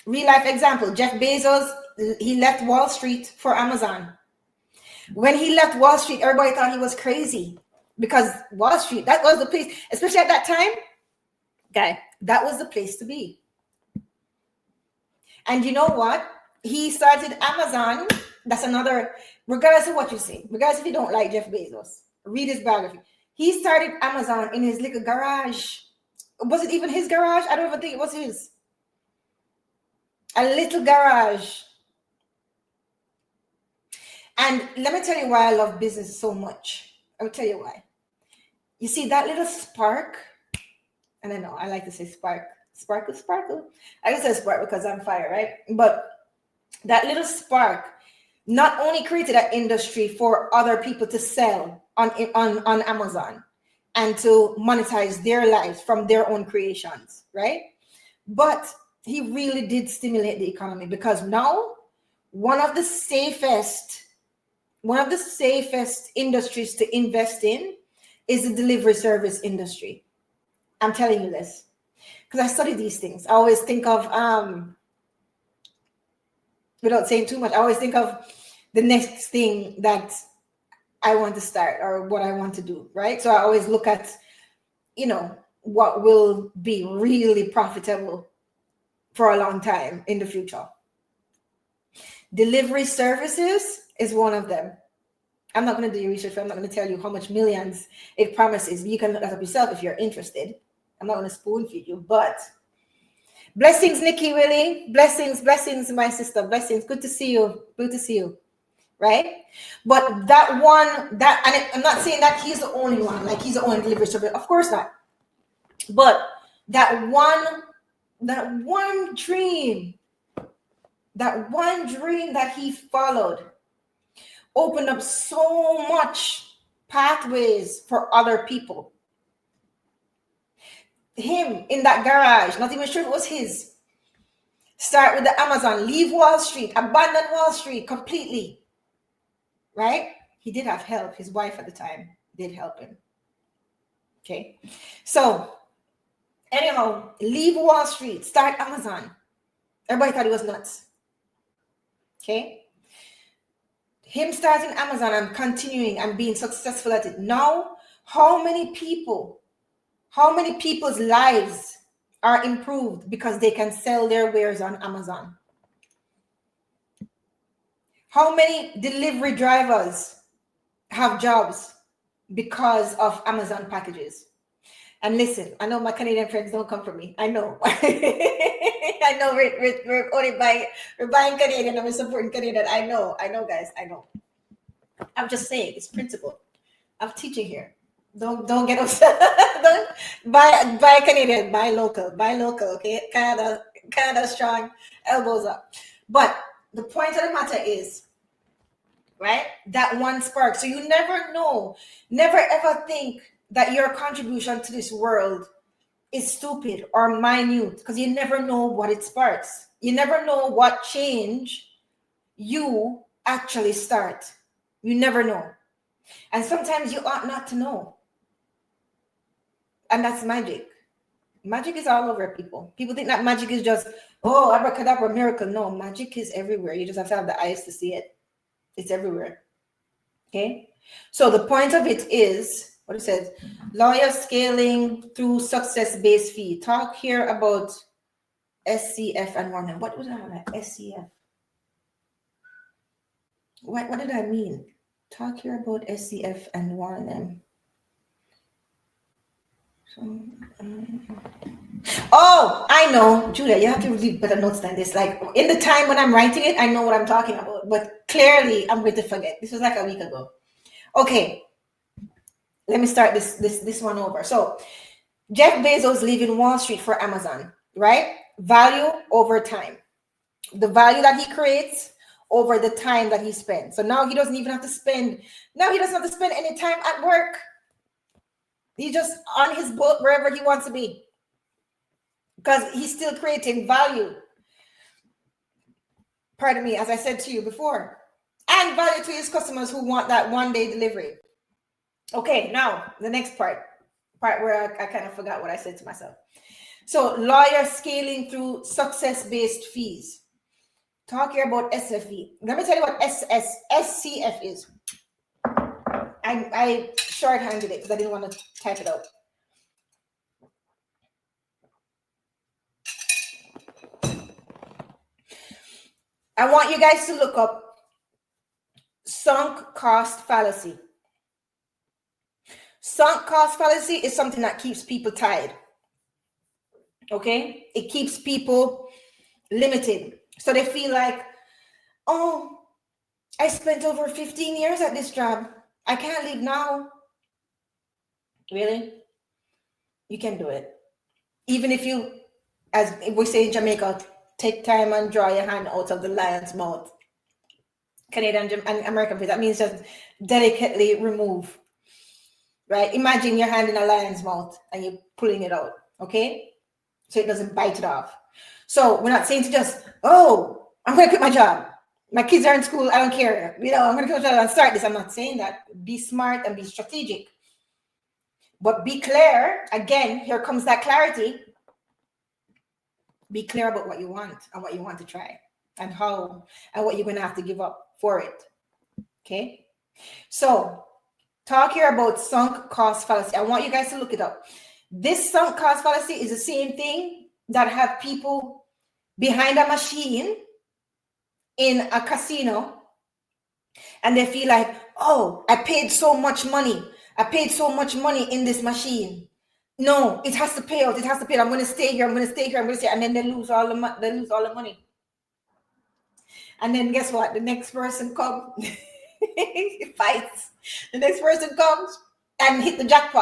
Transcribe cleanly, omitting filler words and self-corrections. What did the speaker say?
Real life example, Jeff Bezos, he left Wall Street for Amazon. When he left Wall Street, everybody thought he was crazy because Wall Street, that was the place, especially at that time, guy, that was the place to be. And you know what? He started Amazon. That's another, regardless of what you say, regardless if you don't like Jeff Bezos, read his biography. He started Amazon in his little garage. Was it even his garage? I don't even think it was his. A little garage. And let me tell you why I love business so much. I'll tell you why. You see that little spark, and I know I like to say spark, sparkle, sparkle. I just say spark because I'm fire, right? But that little spark not only created an industry for other people to sell on Amazon and to monetize their lives from their own creations, right? But he really did stimulate the economy, because now one of the safest industries to invest in is the delivery service industry. I'm telling you this because I study these things. I always think of, without saying too much, I always think of the next thing that I want to start or what I want to do, right? So I always look at, what will be really profitable for a long time in the future. Delivery services is one of them. I'm not going to do your research. I'm not going to tell you how much millions it promises. You can look it up yourself if you're interested. I'm not going to spoon feed you, but blessings, Nikki, Willie. Blessings, my sister. Blessings. Good to see you. Good to see you. Right? But that one, and I'm not saying that he's the only one, like he's the only delivery service. Of course not. But that one dream that he followed opened up so much pathways for other people. Him in that garage, not even sure if it was his. Start with the Amazon, leave Wall Street, abandon Wall Street completely. Right? He did have help. His wife at the time did help him. Okay. So, anyhow, leave Wall Street, start Amazon. Everybody thought he was nuts. Okay. Him starting Amazon and continuing and being successful at it. Now, how many people's lives are improved because they can sell their wares on Amazon? How many delivery drivers have jobs because of Amazon packages? And listen, I know my Canadian friends don't come for me. I know. I know we're only buying Canadian and we're supporting Canadian. I know, guys. I know. I'm just saying, it's principle. I'm teaching here. Don't get upset. Don't buy Canadian, buy local, okay? Canada strong, elbows up. But the point of the matter is, right, that one spark. So you never know, never ever think that your contribution to this world is stupid or minute, because you never know what it sparks. You never know what change you actually start. You never know. And sometimes you ought not to know. And that's magic. Magic is all over people. People think that magic is just, oh, abracadabra, miracle. No, magic is everywhere. You just have to have the eyes to see it. It's everywhere. Okay? So the point of it is, what it says, lawyer scaling through success-based fee. Talk here about SCF and one. What was that? SCF. What did I mean? Talk here about SCF and Warren. Oh, I know, Julia, you have to read better notes than this. Like in the time when I'm writing it, I know what I'm talking about, but clearly I'm going to forget. This was like a week ago. Okay, let me start this one over. So Jeff Bezos leaving Wall Street for Amazon, right? Value over time. The value that he creates over the time that he spends. So now he doesn't even have to spend, any time at work. He's just on his boat wherever he wants to be, because he's still creating value. Pardon me, as I said to you before, and value to his customers who want that one-day delivery. Okay, now the next part where I kind of forgot what I said to myself. So lawyer scaling through success-based fees. Talk here about SFE. Let me tell you what SCF is. I shorthanded it because I didn't want to type it out. I want you guys to look up sunk cost fallacy. Sunk cost fallacy is something that keeps people tied. Okay? It keeps people limited. So they feel like, oh, I spent over 15 years at this job. I can't leave now. Really? You can do it. Even if you, as we say in Jamaica, take time and draw your hand out of the lion's mouth. Canadian and American phrase, that means just delicately remove. Right? Imagine your hand in a lion's mouth and you're pulling it out. Okay? So it doesn't bite it off. So we're not saying to just, oh, I'm going to quit my job. My kids are in school. I don't care. You know, I'm going to quit my job and start this. I'm not saying that. Be smart and be strategic. But be clear. Again, here comes that clarity. Be clear about what you want and what you want to try and how and what you're going to have to give up for it. Okay? So talk here about sunk cost fallacy. I want you guys to look it up. This sunk cost fallacy is the same thing that have people behind a machine in a casino and they feel like, oh, I paid so much money. I paid so much money in this machine. No, it has to pay out. It has to pay out. I'm going to stay here. I'm going to stay here. I'm going to stay. And then they lose all the money. And then guess what? The next person comes, fights. The next person comes and hit the jackpot.